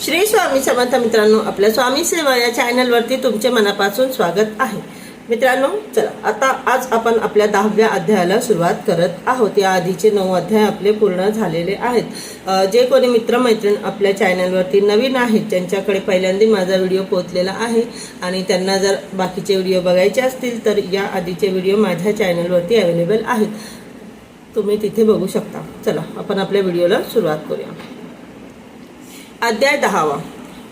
श्री स्वामी समर्थ मित्रांनो, आपल्या स्वामी सेवा या चॅनलवरती तुमचे मनापासून स्वागत आहे। मित्रांनो, चला आता आज आपण आपल्या 10व्या अध्यायाला सुरुवात करत आहोत। या आधीचे 9 अध्याय आपले पूर्ण झालेले आहेत। जे कोणी मित्रमैत्रीण आपल्या चॅनलवरती नवीन आहेत, ज्यांच्याकडे पहिल्यांदा माझा व्हिडिओ पोहोचलेला आहे आणि त्यांना जर बाकीचे व्हिडिओ बघायचे असतील तर या आधीचे व्हिडिओ माझ्या चॅनलवरती अवेलेबल आहेत, तुम्ही तिथे बघू शकता। चला आपण आपल्या व्हिडिओला सुरुवात करूया। अध्याय 10वा,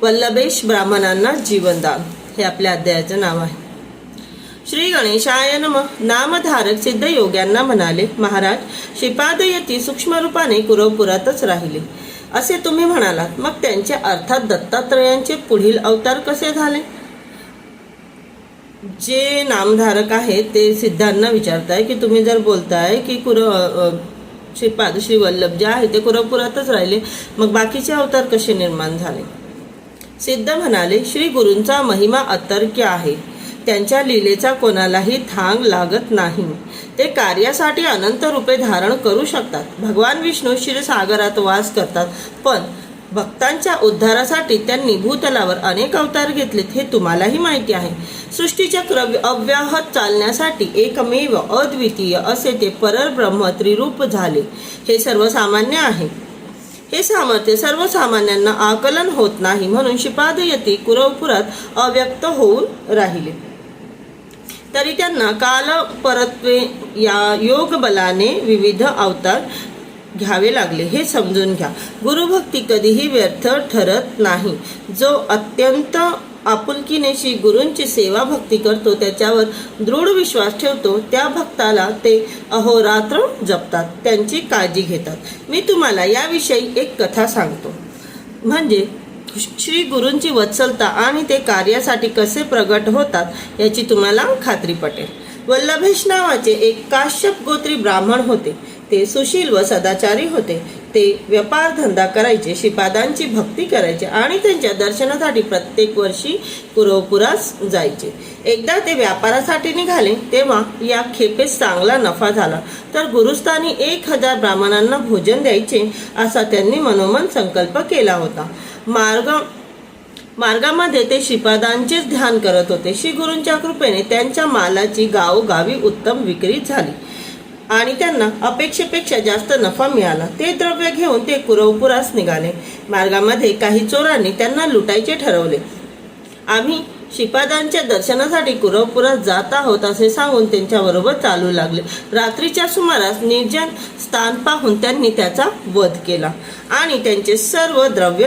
वल्लभेश ब्राह्मणांना जीवनदान, हे आपल्या अध्यायाचं नाव आहे। श्री गणेशाय नमः। नामधारक सिद्ध योग्यांना म्हणाले, महाराज, श्रीपादयती सूक्ष्म रूपाने कुरवपुरातच राहिले असे तुम्ही म्हणालात, मग त्यांचे अर्थात दत्तात्रयांचे पुढील अवतार कसे झाले? जे नामधारक आहेत ते सिद्धांना विचारताय की तुम्ही जर बोलताय की श्रीपाद श्री वल्लभ जे आहे ते कुरवपुरातच राहिले, मग बाकीचे अवतार कसे निर्माण झाले? सिद्ध म्हणाले, श्री गुरूंचा महिमा अतर्क्य आहे, त्यांच्या लीलेचा कोणालाही थांग लागत नाही। ते कार्यासाठी अनंत रूपे धारण करू शकतात। भगवान विष्णू क्षीरसागरात वास करतात, पण भक्तांच्या उद्धारासाठी त्यांनी भूतलावर अनेक अवतार घेतलेत, हे तुम्हालाही माहिती आहे। सृष्टीचक्र अव्याहत चालण्यासाठी एकमेव अद्वितीय असे ते परब्रह्म त्रिरूप झाले, हे सर्वसामान्य आहे। हे सामर्थ्य सर्वसामान्यांना आकलन होत नाही, म्हणून श्रीपादयती कुरवपुरात अव्यक्त होऊन राहिले। तरी त्यांना काल परत्वे या योग बलाने विविध अवतार घ्यावे लागले, हे समजून घ्या। गुरुभक्ती कधीही व्यर्थ ठरत नाही। जो अत्यंत आपुलकीने श्री गुरूंची सेवा भक्ती करतो, त्याच्यावर दृढ विश्वास ठेवतो, त्या भक्ताला ते अहोरात्र जपतात, त्यांची काळजी घेतात। मी तुम्हाला याविषयी एक कथा सांगतो, म्हणजे श्री गुरूंची वत्सलता आणि ते कार्यासाठी कसे प्रगट होतात याची तुम्हाला खात्री पटेल। वल्लभेश नावाचे एक काश्यप गोत्री ब्राह्मण होते। ते सुशील व सदाचारी होते। ते व्यापार धंदा करायचे, श्रीपादांची भक्ती करायचे आणि त्यांच्या दर्शनासाठी प्रत्येक वर्षी कुरवपुरास जायचे। एकदा ते व्यापारासाठी निघाले, तेव्हा या खेपेस चांगला नफा झाला, तर गुरुस्थानी 1000 ब्राह्मणांना भोजन द्यायचे असा त्यांनी मनोमन संकल्प केला होता। मार्गामध्ये ते श्रीपादांचेच ध्यान करत होते। श्री गुरूंच्या कृपेने त्यांच्या मालाची गावोगावी उत्तम विक्री झाली आणि त्यांना अपेक्षेपेक्षा जास्त नफा मिळाला। ते द्रव्य घेऊन ते कुरवपुरास निघाले। मार्गामध्ये काही चोरांनी त्यांना लुटायचे ठरवले। आम्ही श्रीपादांच्या दर्शनासाठी कुरवपुरात जात आहोत असे सांगून त्यांच्याबरोबर चालू लागले। रात्रीच्या सुमारास निर्जन स्थान पाहून त्यांनी त्याचा वध केला आणि त्यांचे सर्व द्रव्य